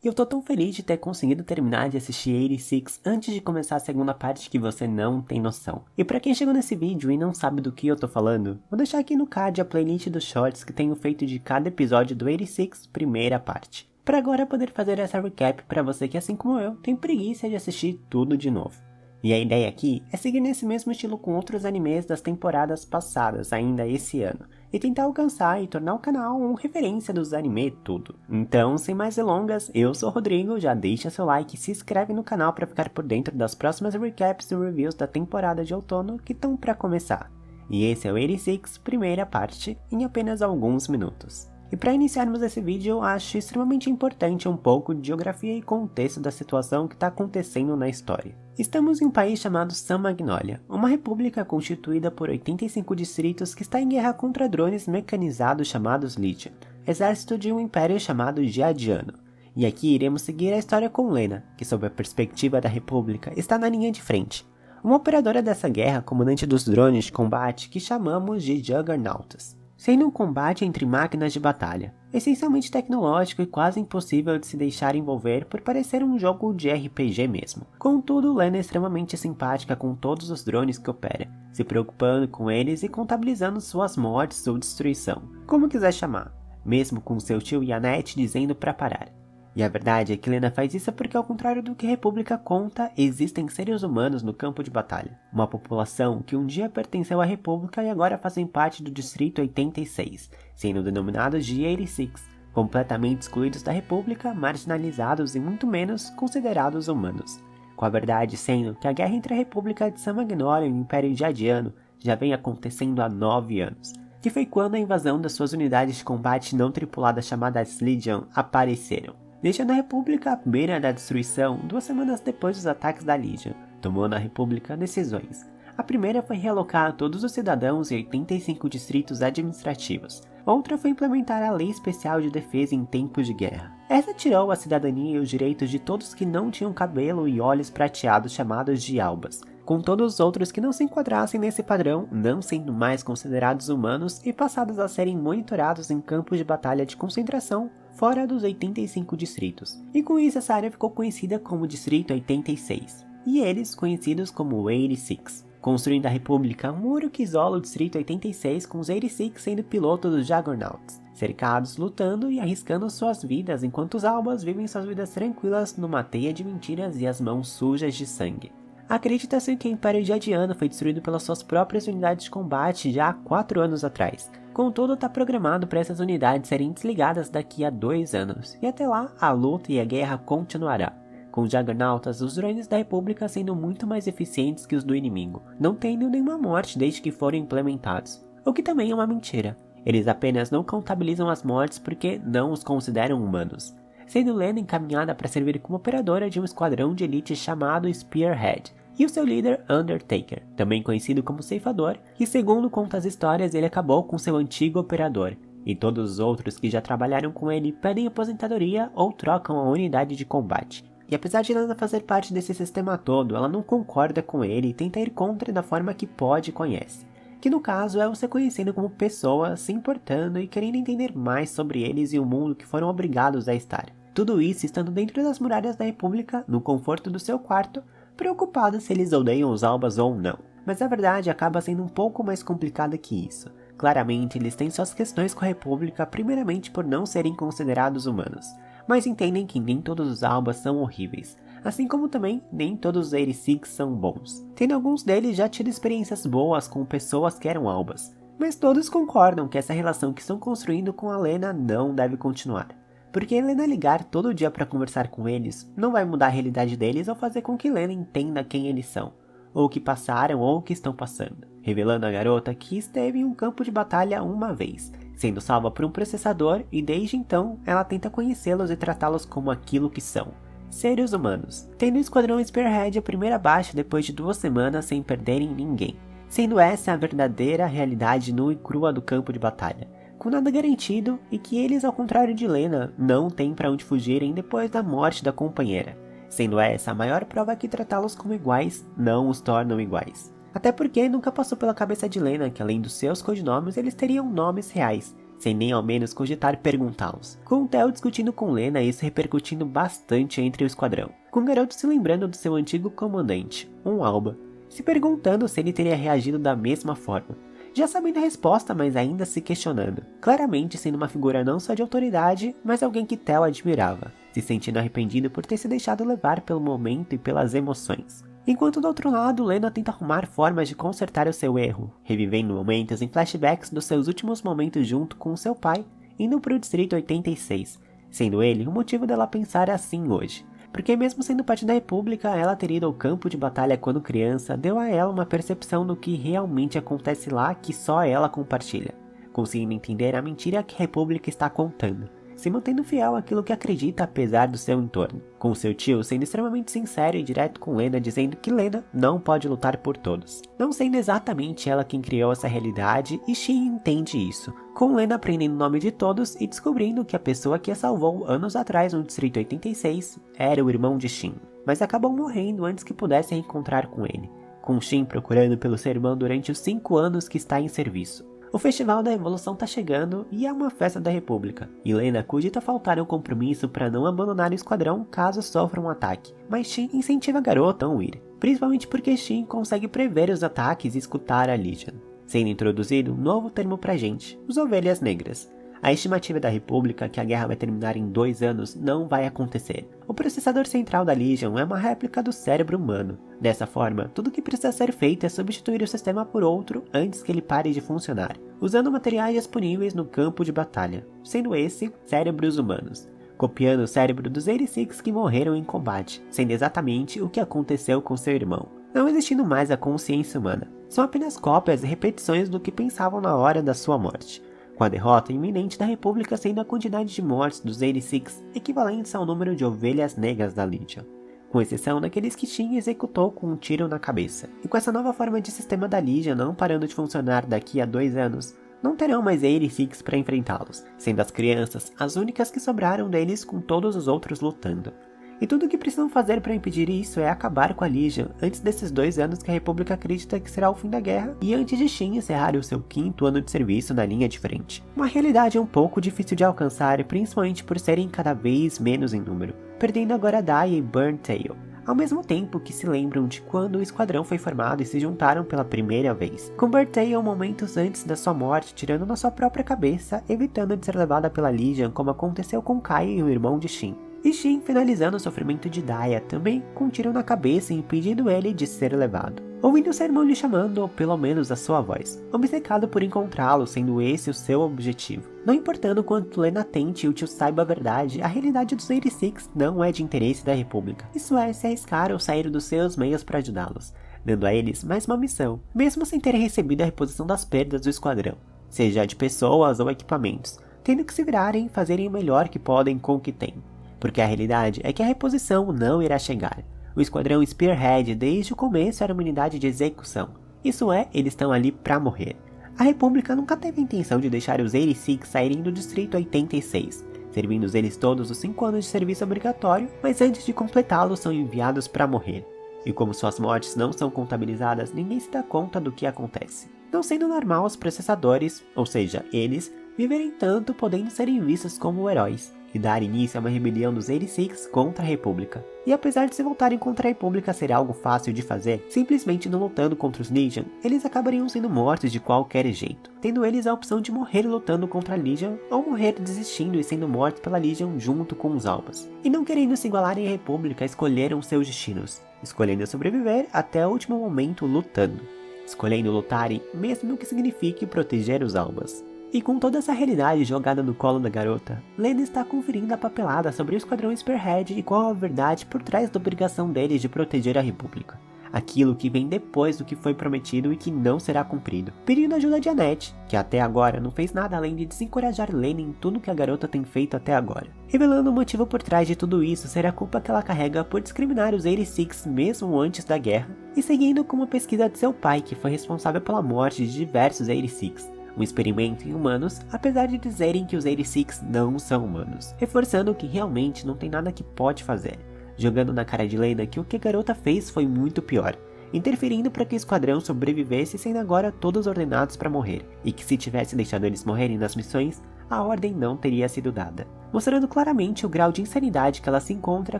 E eu tô tão feliz de ter conseguido terminar de assistir 86 antes de começar a segunda parte que você não tem noção. E pra quem chegou nesse vídeo e não sabe do que eu tô falando, vou deixar aqui no card a playlist dos shorts que tenho feito de cada episódio do 86 primeira parte. Pra agora poder fazer essa recap pra você que, assim como eu, tem preguiça de assistir tudo de novo. E a ideia aqui é seguir nesse mesmo estilo com outros animes das temporadas passadas, ainda esse ano, e tentar alcançar e tornar o canal uma referência dos anime tudo. Então, sem mais delongas, eu sou o Rodrigo, já deixa seu like e se inscreve no canal para ficar por dentro das próximas recaps e reviews da temporada de outono que estão para começar. E esse é o 86, primeira parte, em apenas alguns minutos. E para iniciarmos esse vídeo, eu acho extremamente importante um pouco de geografia e contexto da situação que está acontecendo na história. Estamos em um país chamado Sun Magnolia, uma república constituída por 85 distritos que está em guerra contra drones mecanizados chamados Legion, exército de um império chamado Jadiano. E aqui iremos seguir a história com Lena, que sob a perspectiva da república está na linha de frente. Uma operadora dessa guerra, comandante dos drones de combate que chamamos de Juggernauts. Sendo um combate entre máquinas de batalha, essencialmente tecnológico e quase impossível de se deixar envolver por parecer um jogo de RPG mesmo. Contudo, Lena é extremamente simpática com todos os drones que opera, se preocupando com eles e contabilizando suas mortes ou destruição, como quiser chamar, mesmo com seu tio e a Annette dizendo para parar. E a verdade é que Lena faz isso porque, ao contrário do que a República conta, existem seres humanos no campo de batalha. Uma população que um dia pertenceu à República e agora fazem parte do Distrito 86, sendo denominados de 86, completamente excluídos da República, marginalizados e muito menos considerados humanos. Com a verdade sendo que a guerra entre a República de Sun Magnolia e o Império Jadiano já vem acontecendo há 9 anos, que foi quando a invasão das suas unidades de combate não tripuladas chamadas Legion apareceram, deixando a República à beira da destruição 2 semanas depois dos ataques da Legion, tomando a República decisões. A primeira foi realocar todos os cidadãos em 85 distritos administrativos. Outra foi implementar a Lei Especial de Defesa em tempos de guerra. Essa tirou a cidadania e os direitos de todos que não tinham cabelo e olhos prateados chamados de albas, com todos os outros que não se enquadrassem nesse padrão, não sendo mais considerados humanos e passados a serem monitorados em campos de batalha de concentração fora dos 85 distritos. E com isso essa área ficou conhecida como Distrito 86, e eles conhecidos como 86. Construindo a República um muro que isola o Distrito 86, com os 86 sendo pilotos dos Juggernauts, cercados, lutando e arriscando suas vidas, enquanto os Albas vivem suas vidas tranquilas numa teia de mentiras e as mãos sujas de sangue. Acredita-se que o Império Jadiano foi destruído pelas suas próprias unidades de combate já há 4 anos atrás. Contudo, está programado para essas unidades serem desligadas daqui a 2 anos, e até lá a luta e a guerra continuará, com os Juggernauts, os drones da República sendo muito mais eficientes que os do inimigo, não tendo nenhuma morte desde que foram implementados, o que também é uma mentira. Eles apenas não contabilizam as mortes porque não os consideram humanos, sendo Lena encaminhada para servir como operadora de um esquadrão de elite chamado Spearhead, e o seu líder Undertaker, também conhecido como Ceifador, que segundo conta as histórias ele acabou com seu antigo operador, e todos os outros que já trabalharam com ele pedem aposentadoria ou trocam a unidade de combate. E apesar de Lena fazer parte desse sistema todo, ela não concorda com ele e tenta ir contra da forma que pode e conhece, que no caso é o ser conhecido como pessoa, se importando e querendo entender mais sobre eles e o mundo que foram obrigados a estar. Tudo isso estando dentro das muralhas da República, no conforto do seu quarto, preocupado se eles odeiam os Albas ou não. Mas a verdade acaba sendo um pouco mais complicada que isso. Claramente eles têm suas questões com a República, primeiramente por não serem considerados humanos, mas entendem que nem todos os Albas são horríveis, assim como também nem todos os 86 são bons, tendo alguns deles já tido experiências boas com pessoas que eram Albas, mas todos concordam que essa relação que estão construindo com a Lena não deve continuar. Porque Lena ligar todo dia para conversar com eles não vai mudar a realidade deles ou fazer com que Lena entenda quem eles são, ou o que passaram ou o que estão passando, revelando a garota que esteve em um campo de batalha uma vez, sendo salva por um processador e desde então ela tenta conhecê-los e tratá-los como aquilo que são, seres humanos, tendo o esquadrão Spearhead a primeira baixa depois de 2 semanas sem perderem ninguém, sendo essa a verdadeira realidade nua e crua do campo de batalha, com nada garantido e que eles, ao contrário de Lena, não têm para onde fugirem depois da morte da companheira, sendo essa a maior prova que tratá-los como iguais não os tornam iguais. Até porque nunca passou pela cabeça de Lena que além dos seus codinomes eles teriam nomes reais, sem nem ao menos cogitar perguntá-los. Com o Theo discutindo com Lena e isso repercutindo bastante entre o esquadrão. Com o garoto se lembrando do seu antigo comandante, Alba, se perguntando se ele teria reagido da mesma forma. Já sabendo a resposta, mas ainda se questionando. Claramente sendo uma figura não só de autoridade, mas alguém que Theo admirava. Se sentindo arrependido por ter se deixado levar pelo momento e pelas emoções. Enquanto do outro lado, Lena tenta arrumar formas de consertar o seu erro, revivendo momentos em flashbacks dos seus últimos momentos junto com seu pai, indo para o Distrito 86, sendo ele o motivo dela pensar assim hoje. Porque mesmo sendo parte da República, ela ter ido ao campo de batalha quando criança deu a ela uma percepção do que realmente acontece lá que só ela compartilha, conseguindo entender a mentira que a República está contando, se mantendo fiel àquilo que acredita apesar do seu entorno, com seu tio sendo extremamente sincero e direto com Lena dizendo que Lena não pode lutar por todos, não sendo exatamente ela quem criou essa realidade e Shin entende isso, com Lena aprendendo o nome de todos e descobrindo que a pessoa que a salvou anos atrás no Distrito 86 era o irmão de Shin, mas acabou morrendo antes que pudesse reencontrar com ele, com Shin procurando pelo seu irmão durante os 5 anos que está em serviço. O Festival da Revolução tá chegando e é uma festa da República, e Lena cogita faltar ao compromisso para não abandonar o esquadrão caso sofra um ataque, mas Shin incentiva a garota a ir, principalmente porque Shin consegue prever os ataques e escutar a Legion, sendo introduzido um novo termo pra gente, os Ovelhas Negras. A estimativa da República que a guerra vai terminar em 2 anos não vai acontecer. O processador central da Legion é uma réplica do cérebro humano. Dessa forma, tudo que precisa ser feito é substituir o sistema por outro antes que ele pare de funcionar, usando materiais disponíveis no campo de batalha, sendo esse cérebros humanos, copiando o cérebro dos 86 que morreram em combate, sendo exatamente o que aconteceu com seu irmão. Não existindo mais a consciência humana, são apenas cópias e repetições do que pensavam na hora da sua morte, com a derrota iminente da República sendo a quantidade de mortes dos 86 equivalentes ao número de ovelhas negras da Legion, com exceção daqueles que Shin executou com um tiro na cabeça. E com essa nova forma de sistema da Legion não parando de funcionar daqui a 2 anos, não terão mais 86 para enfrentá-los, sendo as crianças as únicas que sobraram deles com todos os outros lutando. E tudo o que precisam fazer para impedir isso é acabar com a Legion antes desses 2 anos que a República acredita que será o fim da guerra e antes de Shin encerrar o seu 5º ano de serviço na linha de frente. Uma realidade um pouco difícil de alcançar, principalmente por serem cada vez menos em número, perdendo agora Dai e Burntail, ao mesmo tempo que se lembram de quando o esquadrão foi formado e se juntaram pela primeira vez, com Burntail momentos antes da sua morte tirando na sua própria cabeça, evitando de ser levada pela Legion como aconteceu com Kai e o irmão de Shin. E Shin finalizando o sofrimento de Daya também com um tiro na cabeça impedindo ele de ser levado. Ouvindo seu irmão lhe chamando, ou pelo menos a sua voz, obcecado por encontrá-lo, sendo esse o seu objetivo. Não importando quanto Lena tente e o tio saiba a verdade, a realidade dos 86 não é de interesse da República. Isso é, se arriscar ou sair dos seus meios para ajudá-los, dando a eles mais uma missão, mesmo sem terem recebido a reposição das perdas do esquadrão, seja de pessoas ou equipamentos, tendo que se virarem e fazerem o melhor que podem com o que têm. Porque a realidade é que a reposição não irá chegar. O esquadrão Spearhead desde o começo era uma unidade de execução. Isso é, eles estão ali pra morrer. A República nunca teve a intenção de deixar os 86 saírem do Distrito 86, servindo eles todos os 5 anos de serviço obrigatório, mas antes de completá-los são enviados pra morrer. E como suas mortes não são contabilizadas, ninguém se dá conta do que acontece. Não sendo normal os processadores, ou seja, eles, viverem tanto podendo serem vistos como heróis, e dar início a uma rebelião dos 86 contra a República. E apesar de se voltarem contra a República ser algo fácil de fazer, simplesmente não lutando contra os Legion, eles acabariam sendo mortos de qualquer jeito, tendo eles a opção de morrer lutando contra a Legion, ou morrer desistindo e sendo mortos pela Legion junto com os Albas. E não querendo se igualarem à República, escolheram seus destinos, escolhendo sobreviver até o último momento lutando, escolhendo lutarem mesmo que signifique proteger os Albas. E com toda essa realidade jogada no colo da garota, Lena está conferindo a papelada sobre o esquadrão Spearhead e qual a verdade por trás da obrigação deles de proteger a República. Aquilo que vem depois do que foi prometido e que não será cumprido. Pedindo ajuda de Annette, que até agora não fez nada além de desencorajar Lena em tudo que a garota tem feito até agora. Revelando o motivo por trás de tudo isso ser a culpa que ela carrega por discriminar os 86 mesmo antes da guerra, e seguindo com uma pesquisa de seu pai que foi responsável pela morte de diversos 86. Um experimento em humanos, apesar de dizerem que os 86 não são humanos, reforçando que realmente não tem nada que pode fazer, jogando na cara de Lena que o que a garota fez foi muito pior, interferindo para que o esquadrão sobrevivesse, sendo agora todos ordenados para morrer, e que se tivesse deixado eles morrerem nas missões, a ordem não teria sido dada, mostrando claramente o grau de insanidade que ela se encontra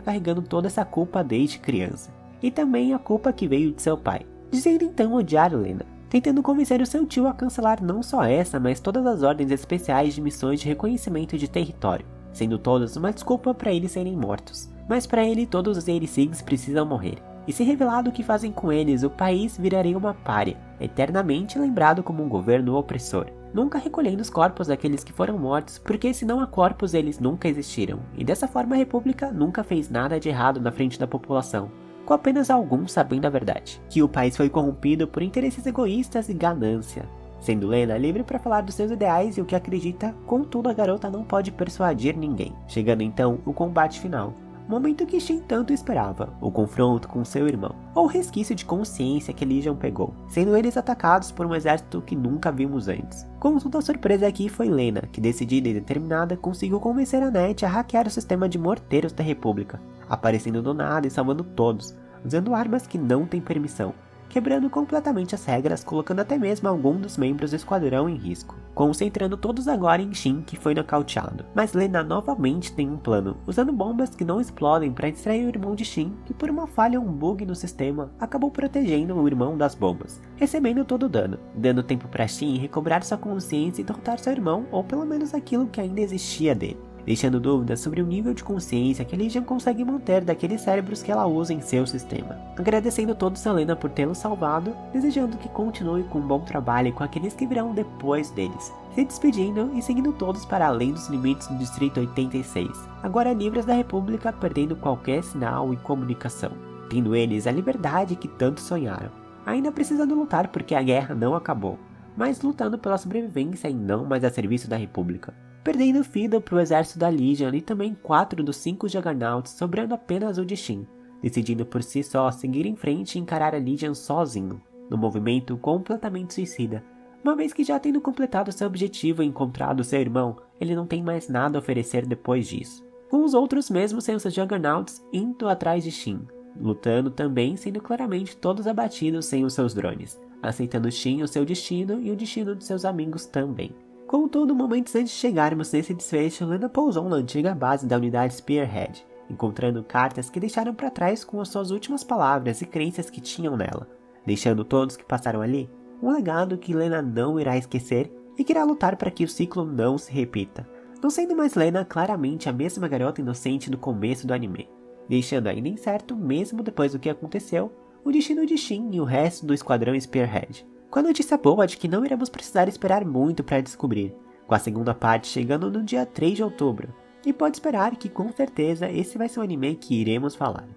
carregando toda essa culpa desde criança, e também a culpa que veio de seu pai, dizendo então odiar Lena, tentando convencer o seu tio a cancelar não só essa, mas todas as ordens especiais de missões de reconhecimento de território, sendo todas uma desculpa para eles serem mortos. Mas para ele todos os 86 precisam morrer, e se revelado o que fazem com eles, o país viraria uma pária, eternamente lembrado como um governo opressor, nunca recolhendo os corpos daqueles que foram mortos, porque se não há corpos eles nunca existiram, e dessa forma a república nunca fez nada de errado na frente da população, com apenas alguns sabendo a verdade, que o país foi corrompido por interesses egoístas e ganância, sendo Lena livre para falar dos seus ideais e o que acredita, contudo a garota não pode persuadir ninguém, chegando então o combate final. Momento que Shin tanto esperava, o confronto com seu irmão, ou o resquício de consciência que Legion pegou, sendo eles atacados por um exército que nunca vimos antes. Contudo, a surpresa aqui foi Lena, que decidida e determinada conseguiu convencer a Net a hackear o sistema de morteiros da República, aparecendo do nada e salvando todos, usando armas que não têm permissão, quebrando completamente as regras, colocando até mesmo algum dos membros do esquadrão em risco, concentrando todos agora em Shin, que foi nocauteado. Mas Lena novamente tem um plano, usando bombas que não explodem para distrair o irmão de Shin, que por uma falha ou um bug no sistema, acabou protegendo o irmão das bombas, recebendo todo o dano, dando tempo para Shin recobrar sua consciência e derrotar seu irmão, ou pelo menos aquilo que ainda existia dele, deixando dúvidas sobre o nível de consciência que a Legion consegue manter daqueles cérebros que ela usa em seu sistema. Agradecendo todos a Lena por tê-lo salvado, desejando que continue com um bom trabalho com aqueles que virão depois deles, se despedindo e seguindo todos para além dos limites do Distrito 86, agora livres da República, perdendo qualquer sinal e comunicação, tendo eles a liberdade que tanto sonharam, ainda precisando lutar porque a guerra não acabou, mas lutando pela sobrevivência e não mais a serviço da República, perdendo Fiddle para o exército da Legion e também 4 dos 5 Juggernauts, sobrando apenas o de Shin, decidindo por si só seguir em frente e encarar a Legion sozinho, num movimento completamente suicida, uma vez que já tendo completado seu objetivo e encontrado seu irmão, ele não tem mais nada a oferecer depois disso. Com os outros mesmo sem os seus Juggernauts indo atrás de Shin, lutando também sendo claramente todos abatidos sem os seus drones, aceitando Shin o seu destino e o destino de seus amigos também. Contudo, momentos antes de chegarmos nesse desfecho, Lena pousou na antiga base da unidade Spearhead, encontrando cartas que deixaram para trás com as suas últimas palavras e crenças que tinham nela, deixando todos que passaram ali um legado que Lena não irá esquecer e que irá lutar para que o ciclo não se repita, não sendo mais Lena claramente a mesma garota inocente do começo do anime, deixando ainda incerto, mesmo depois do que aconteceu, o destino de Shin e o resto do esquadrão Spearhead. Com a notícia boa de que não iremos precisar esperar muito para descobrir, com a segunda parte chegando no dia 3 de outubro, e pode esperar que com certeza esse vai ser o anime que iremos falar.